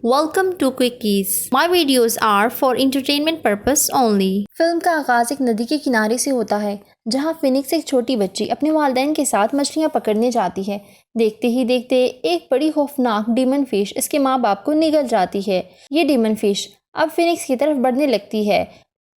Welcome to Quickies. My videos are for entertainment purpose only. Film का आगाज़ एक नदी के किनारे से होता है जहां फिनिक्स एक छोटी बच्ची अपने वालिदैन के साथ मछलियां पकड़ने जाती है। देखते ही देखते एक बड़ी खौफनाक डीमन फिश इसके माँ बाप को निगल जाती है। ये डीमन फिश अब फिनिक्स की तरफ बढ़ने लगती है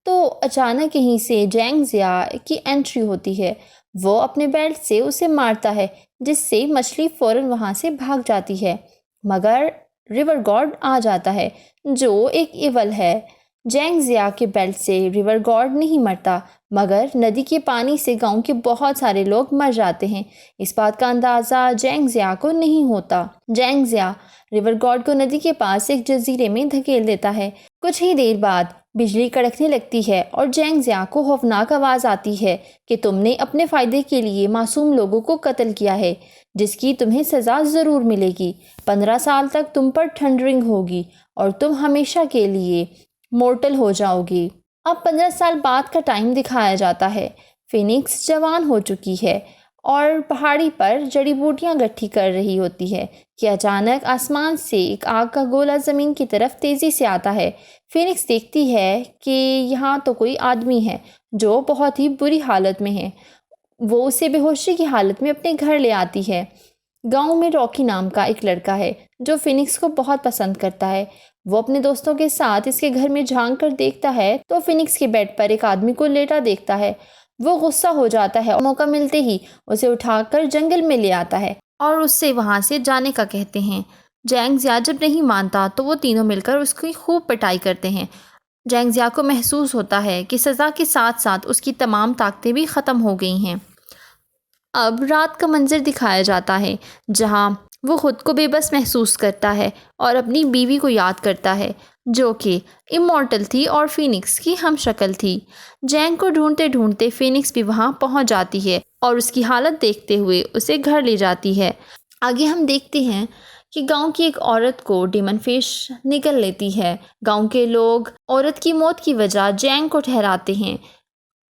तो अचानक यहीं से जैंग जिया की एंट्री होती है। वो अपने बेल्ट से उसे मारता है जिससे मछली फ़ौरन वहाँ से भाग जाती है, मगर रिवर गॉड आ जाता है जो एक इवल है। जैंग जिया के बेल्ट से रिवर गॉड नहीं मरता, मगर नदी के पानी से गांव के बहुत सारे लोग मर जाते हैं। इस बात का अंदाज़ा जैंग जिया को नहीं होता। जैंग जिया रिवर गॉड को नदी के पास एक जजीरे में धकेल देता है। कुछ ही देर बाद बिजली कड़कने लगती है और जैंग जिया को खौफनाक आवाज़ आती है कि तुमने अपने फ़ायदे के लिए मासूम लोगों को कत्ल किया है, जिसकी तुम्हें सज़ा ज़रूर मिलेगी। 15 साल तक तुम पर थंडरिंग होगी और तुम हमेशा के लिए मोर्टल हो जाओगी। अब 15 साल बाद का टाइम दिखाया जाता है। फिनिक्स जवान हो चुकी है और पहाड़ी पर जड़ी बूटियां इकट्ठी कर रही होती है कि अचानक आसमान से एक आग का गोला ज़मीन की तरफ तेज़ी से आता है। फिनिक्स देखती है कि यहाँ तो कोई आदमी है जो बहुत ही बुरी हालत में है। वो उसे बेहोशी की हालत में अपने घर ले आती है। गांव में रॉकी नाम का एक लड़का है जो फिनिक्स को बहुत पसंद करता है। वो अपने दोस्तों के साथ इसके घर में झांक कर देखता है तो फिनिक्स के बेड पर एक आदमी को लेटा देखता है। वो गुस्सा हो जाता है और मौका मिलते ही उसे उठाकर जंगल में ले आता है और उससे वहां से जाने का कहते हैं। जैंग जिया जब नहीं मानता तो वो तीनों मिलकर उसकी खूब पिटाई करते हैं। जैंग जिया को महसूस होता है कि सज़ा के साथ साथ उसकी तमाम ताकतें भी ख़त्म हो गई हैं। अब रात का मंजर दिखाया जाता है जहां वो खुद को बेबस महसूस करता है और अपनी बीवी को याद करता है जो कि इमॉर्टल थी और फिनिक्स की हमशक्ल थी। जैंग को ढूंढते ढूंढते फिनिक्स भी वहां पहुंच जाती है और उसकी हालत देखते हुए उसे घर ले जाती है। आगे हम देखते हैं कि गांव की एक औरत को डीमन फिश निगल लेती है। गांव के लोग औरत की मौत की वजह जैंग को ठहराते हैं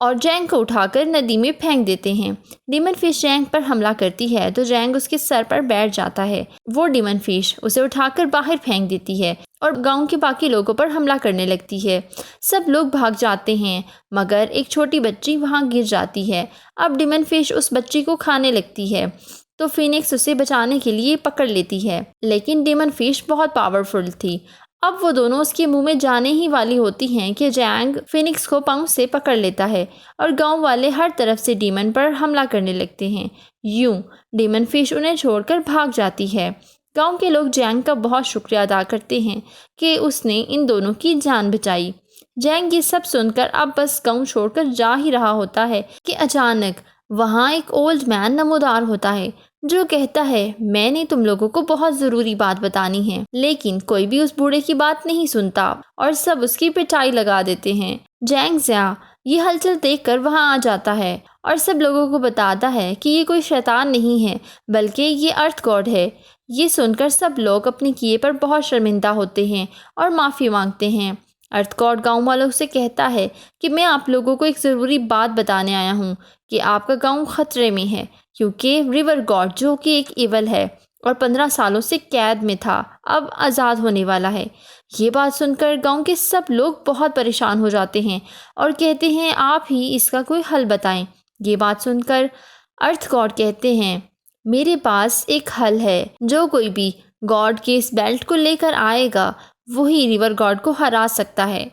और जैंग को उठाकर नदी में फेंक देते हैं। डीमन फिश जैंग पर हमला करती है तो जैंग उसके सर पर बैठ जाता है। वो डीमन फिश उसे उठाकर बाहर फेंक देती है और गांव के बाकी लोगों पर हमला करने लगती है। सब लोग भाग जाते हैं मगर एक छोटी बच्ची वहां गिर जाती है। अब डीमन फिश उस बच्ची को खाने लगती है तो फिनिक्स उसे बचाने के लिए पकड़ लेती है, लेकिन डीमन फिश बहुत पावरफुल थी। अब वो दोनों उसके मुंह में जाने ही वाली होती हैं कि जैंग फिनिक्स को पांव से पकड़ लेता है और गांव वाले हर तरफ से डीमन पर हमला करने लगते हैं। यूं डीमन फिश उन्हें छोड़कर भाग जाती है। गांव के लोग जैंग का बहुत शुक्रिया अदा करते हैं कि उसने इन दोनों की जान बचाई। जैंग ये सब सुनकर अब बस गांव छोड़कर जा ही रहा होता है कि अचानक वहाँ एक ओल्ड मैन नमोदार होता है जो कहता है, मैंने तुम लोगों को बहुत ज़रूरी बात बतानी है। लेकिन कोई भी उस बूढ़े की बात नहीं सुनता और सब उसकी पिटाई लगा देते हैं। जैंग जिया ये हलचल देखकर वहां आ जाता है और सब लोगों को बताता है कि ये कोई शैतान नहीं है बल्कि ये अर्थ गॉड है। ये सुनकर सब लोग अपने किए पर बहुत शर्मिंदा होते हैं और माफ़ी मांगते हैं। अर्थ गॉड गाँव वालों से कहता है कि मैं आप लोगों को एक ज़रूरी बात बताने आया हूँ कि आपका गाँव खतरे में है क्योंकि रिवर गॉड जो कि एक इवल है और 15 सालों से कैद में था अब आज़ाद होने वाला है। ये बात सुनकर गांव के सब लोग बहुत परेशान हो जाते हैं और कहते हैं आप ही इसका कोई हल बताएं। ये बात सुनकर अर्थ गॉड कहते हैं, मेरे पास एक हल है। जो कोई भी गॉड के इस बेल्ट को लेकर आएगा वही रिवर गॉड को हरा सकता है।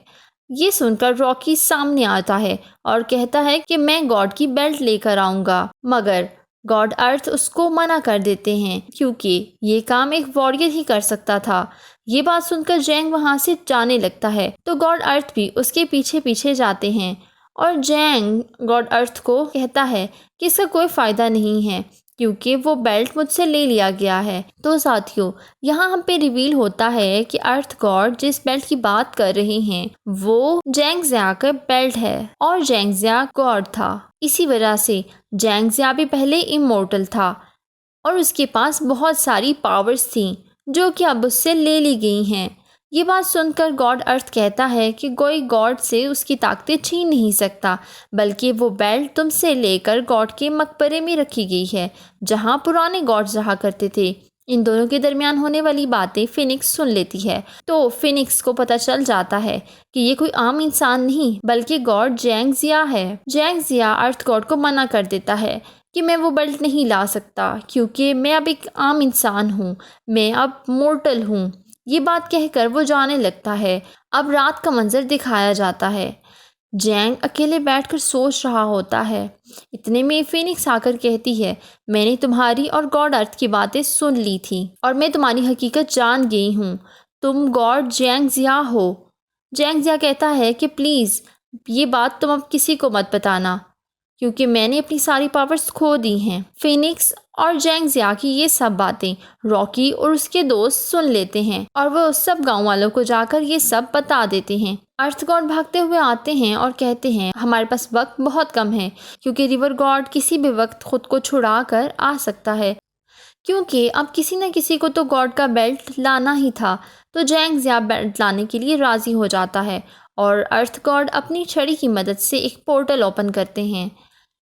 ये सुनकर रॉकी सामने आता है और कहता है कि मैं गॉड की बेल्ट लेकर आऊँगा, मगर गॉड अर्थ उसको मना कर देते हैं क्योंकि ये काम एक वॉरियर ही कर सकता था। ये बात सुनकर जैंग वहां से जाने लगता है तो गॉड अर्थ भी उसके पीछे पीछे जाते हैं और जैंग गॉड अर्थ को कहता है कि इसका कोई फ़ायदा नहीं है क्योंकि वो बेल्ट मुझसे ले लिया गया है। तो साथियों यहाँ हम पे रिवील होता है कि अर्थ गॉड जिस बेल्ट की बात कर रहे हैं वो जैंग जिया का बेल्ट है और जैंग जिया गॉड था। इसी वजह से जैंग जिया भी पहले इमॉर्टल था और उसके पास बहुत सारी पावर्स थी जो कि अब उससे ले ली गई हैं। ये बात सुनकर गॉड अर्थ कहता है कि कोई गॉड से उसकी ताकतें छीन नहीं सकता बल्कि वो बेल्ट तुमसे लेकर गॉड के मकबरे में रखी गई है जहाँ पुराने गॉड्स रहा करते थे। इन दोनों के दरमियान होने वाली बातें फिनिक्स सुन लेती है। तो फिनिक्स को पता चल जाता है कि ये कोई आम इंसान नहीं बल्कि गॉड जैंग जिया है। जैंग जिया अर्थ गॉड को मना कर देता है कि मैं वो बेल्ट नहीं ला सकता क्योंकि मैं अब एक आम इंसान हूँ, मैं अब मोर्टल हूँ। ये बात कहकर वो जाने लगता है। अब रात का मंजर दिखाया जाता है। जैंग अकेले बैठकर सोच रहा होता है। इतने में फिनिक्स आकर कहती है, मैंने तुम्हारी और गॉड अर्थ की बातें सुन ली थी और मैं तुम्हारी हकीकत जान गई हूँ। तुम गॉड जैंग जिया हो। जैंग जिया कहता है कि प्लीज़ ये बात तुम अब किसी को मत बताना क्योंकि मैंने अपनी सारी पावर्स खो दी हैं। फिनिक्स और जैंग जिया की ये सब बातें रॉकी और उसके दोस्त सुन लेते हैं और वो सब गांव वालों को जाकर ये सब बता देते हैं। अर्थ गॉड भागते हुए आते हैं और कहते हैं, हमारे पास वक्त बहुत कम है क्योंकि रिवर गॉड किसी भी वक्त खुद को छुड़ा कर आ सकता है। क्योंकि अब किसी न किसी को तो गॉड का बेल्ट लाना ही था। तो जैंग जिया बेल्ट लाने के लिए राज़ी हो जाता है और अर्थ गॉड अपनी छड़ी की मदद से एक पोर्टल ओपन करते हैं।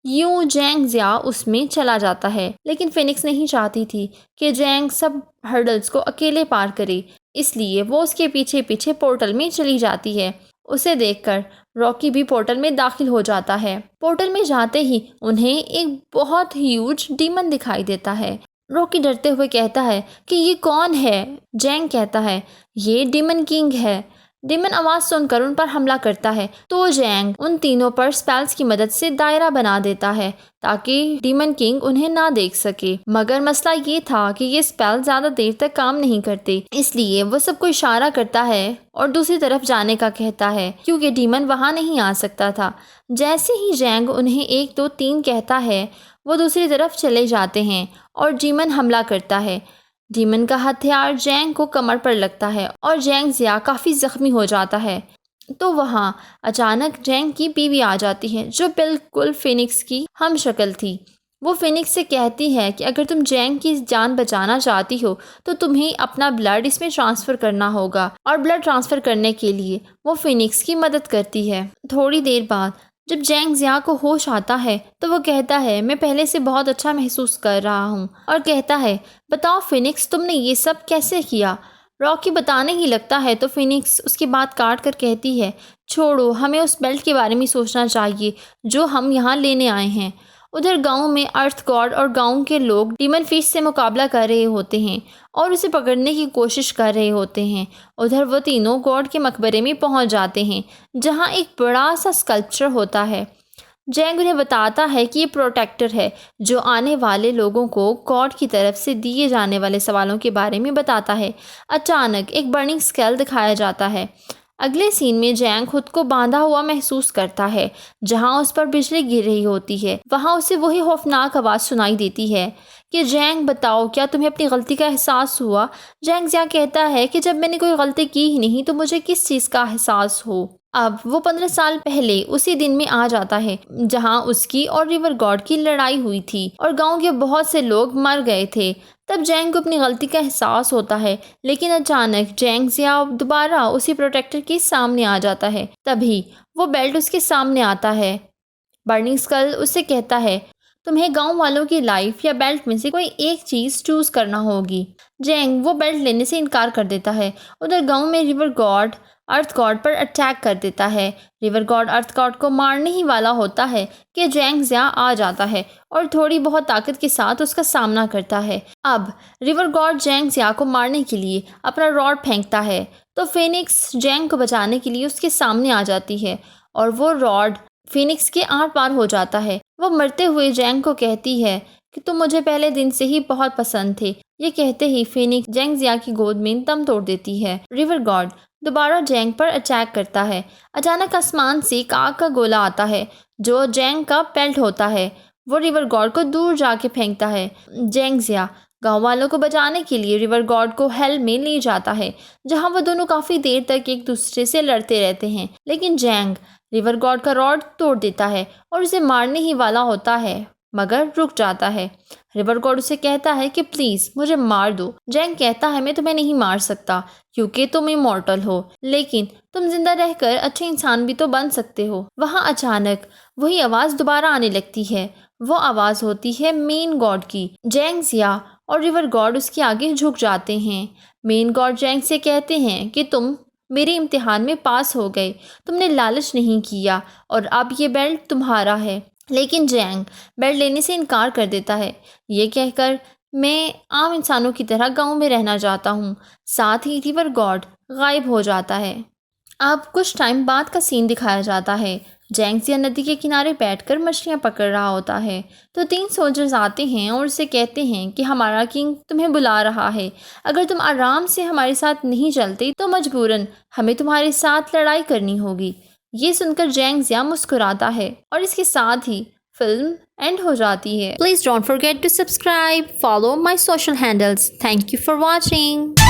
यूं जैंग जिया उसमें चला जाता है, लेकिन फिनिक्स नहीं चाहती थी कि जैंग सब हर्डल्स को अकेले पार करे, इसलिए वो उसके पीछे पीछे पोर्टल में चली जाती है। उसे देखकर रॉकी भी पोर्टल में दाखिल हो जाता है। पोर्टल में जाते ही उन्हें एक बहुत ह्यूज डीमन दिखाई देता है। रॉकी डरते हुए कहता है कि ये कौन है। जैंग कहता है, ये डीमन किंग है। डीमन आवाज़ सुनकर उन पर हमला करता है तो जैंग उन तीनों पर स्पेल्स की मदद से दायरा बना देता है ताकि डीमन किंग उन्हें ना देख सके। मगर मसला ये था कि ये स्पेल ज़्यादा देर तक काम नहीं करते, इसलिए वो सबको इशारा करता है और दूसरी तरफ जाने का कहता है क्योंकि डीमन वहाँ नहीं आ सकता था। जैसे ही जैंग उन्हें 1 2 3 कहता है, वो दूसरी तरफ चले जाते हैं और डीमन हमला करता है। डीमन का हथियार जैंग को कमर पर लगता है और जैंग जिया काफ़ी ज़ख्मी हो जाता है। तो वहाँ अचानक जैंग की बीवी आ जाती है जो बिल्कुल फिनिक्स की हम शक्ल थी। वो फिनिक्स से कहती है कि अगर तुम जैंग की जान बचाना चाहती हो तो तुम्हें अपना ब्लड इसमें ट्रांसफ़र करना होगा और ब्लड ट्रांसफ़र करने के लिए वो फिनिक्स की मदद करती है। थोड़ी देर बाद जब जैंग जिया को होश आता है तो वो कहता है, मैं पहले से बहुत अच्छा महसूस कर रहा हूँ और कहता है, बताओ फिनिक्स तुमने ये सब कैसे किया। रॉकी बताने ही लगता है तो फिनिक्स उसकी बात काट कर कहती है, छोड़ो, हमें उस बेल्ट के बारे में सोचना चाहिए जो हम यहाँ लेने आए हैं। उधर गांव में अर्थ गॉड और गांव के लोग डीमन फिश से मुकाबला कर रहे होते हैं और उसे पकड़ने की कोशिश कर रहे होते हैं। उधर वो तीनों गॉड के मकबरे में पहुंच जाते हैं जहां एक बड़ा सा स्कल्पचर होता है। जैंग उन्हें बताता है कि ये प्रोटेक्टर है जो आने वाले लोगों को गॉड की तरफ से दिए जाने वाले सवालों के बारे में बताता है। अचानक एक बर्निंग स्केल दिखाया जाता है। अगले सीन में जैंग खुद को बांधा हुआ महसूस करता है जहां उस पर बिजली गिर रही होती है। वहां उसे वही खौफनाक आवाज़ सुनाई देती है कि जैंग बताओ, क्या तुम्हें अपनी गलती का एहसास हुआ। जैंग जिया कहता है कि जब मैंने कोई गलती की ही नहीं तो मुझे किस चीज़ का एहसास हो। अब वो 15 साल पहले उसी दिन में आ जाता है जहां उसकी और रिवर गॉड की लड़ाई हुई थी और गांव के बहुत से लोग मर गए थे। तब जैंग को अपनी गलती का एहसास होता है, लेकिन अचानक जैंग जिया दोबारा उसी प्रोटेक्टर के सामने आ जाता है। तभी वो बेल्ट उसके सामने आता है। बर्निंग स्कल उससे कहता है, तुम्हें गांव वालों की लाइफ या बेल्ट में से कोई एक चीज़ चूज़ करना होगी। जैंग वो बेल्ट लेने से इनकार कर देता है। उधर गांव में रिवर गॉड अर्थ गॉड पर अटैक कर देता है। रिवर गॉड अर्थ गॉड को मारने ही वाला होता है कि जैंग जिया आ जाता है और थोड़ी बहुत ताकत के साथ उसका सामना करता है। अब रिवर गॉड जैंग जिया को मारने के लिए अपना रॉड फेंकता है तो फिनिक्स जैंग को बचाने के लिए उसके सामने आ जाती है और वो रॉड फिनिक्स के आर पार हो जाता है। वो मरते हुए जैंग को कहती है कि तुम मुझे पहले दिन से ही बहुत पसंद थे। ये कहते ही फिनिक्स जैंग जिया की गोद में दम तोड़ देती है। रिवर गॉड दोबारा जैंग पर अटैक करता है। अचानक आसमान से एक आग का गोला आता है जो जैंग का बेल्ट होता है। वो रिवर गॉड को दूर जाके फेंकता है। जैंग जिया गाँव वालों को बचाने के लिए रिवर गॉड को हेल में ले जाता है जहाँ वो दोनों काफ़ी देर तक एक दूसरे से लड़ते रहते हैं, लेकिन जैंग रिवर गॉड का रॉड तोड़ देता है और उसे मारने ही वाला होता है मगर रुक जाता है। रिवर गॉड उसे कहता है कि प्लीज़ मुझे मार दो। जैंग कहता है, मैं तुम्हें नहीं मार सकता क्योंकि तुम इमॉर्टल हो, लेकिन तुम जिंदा रहकर अच्छे इंसान भी तो बन सकते हो। वहाँ अचानक वही आवाज़ दोबारा आने लगती है। वो आवाज़ होती है मेन गॉड की। जैंग जिया और रिवर गॉड उसके आगे झुक जाते हैं। मेन गॉड जैंग से कहते हैं कि तुम मेरे इम्तिहान में पास हो गए, तुमने लालच नहीं किया और अब ये बेल्ट तुम्हारा है। लेकिन जैंग बेल्ट लेने से इनकार कर देता है, ये कहकर मैं आम इंसानों की तरह गांव में रहना चाहता हूँ। साथ ही रिवर गॉड गायब हो जाता है। अब कुछ टाइम बाद का सीन दिखाया जाता है। जैंग जिया नदी के किनारे बैठकर मछलियाँ पकड़ रहा होता है तो 3 सोल्जर्स आते हैं और उसे कहते हैं कि हमारा किंग तुम्हें बुला रहा है। अगर तुम आराम से हमारे साथ नहीं चलते तो मजबूरन हमें तुम्हारे साथ लड़ाई करनी होगी। ये सुनकर जैंग जिया मुस्कुराता है और इसके साथ ही फिल्म एंड हो जाती है। Please don't forget to subscribe, follow my social handles. Thank you for watching.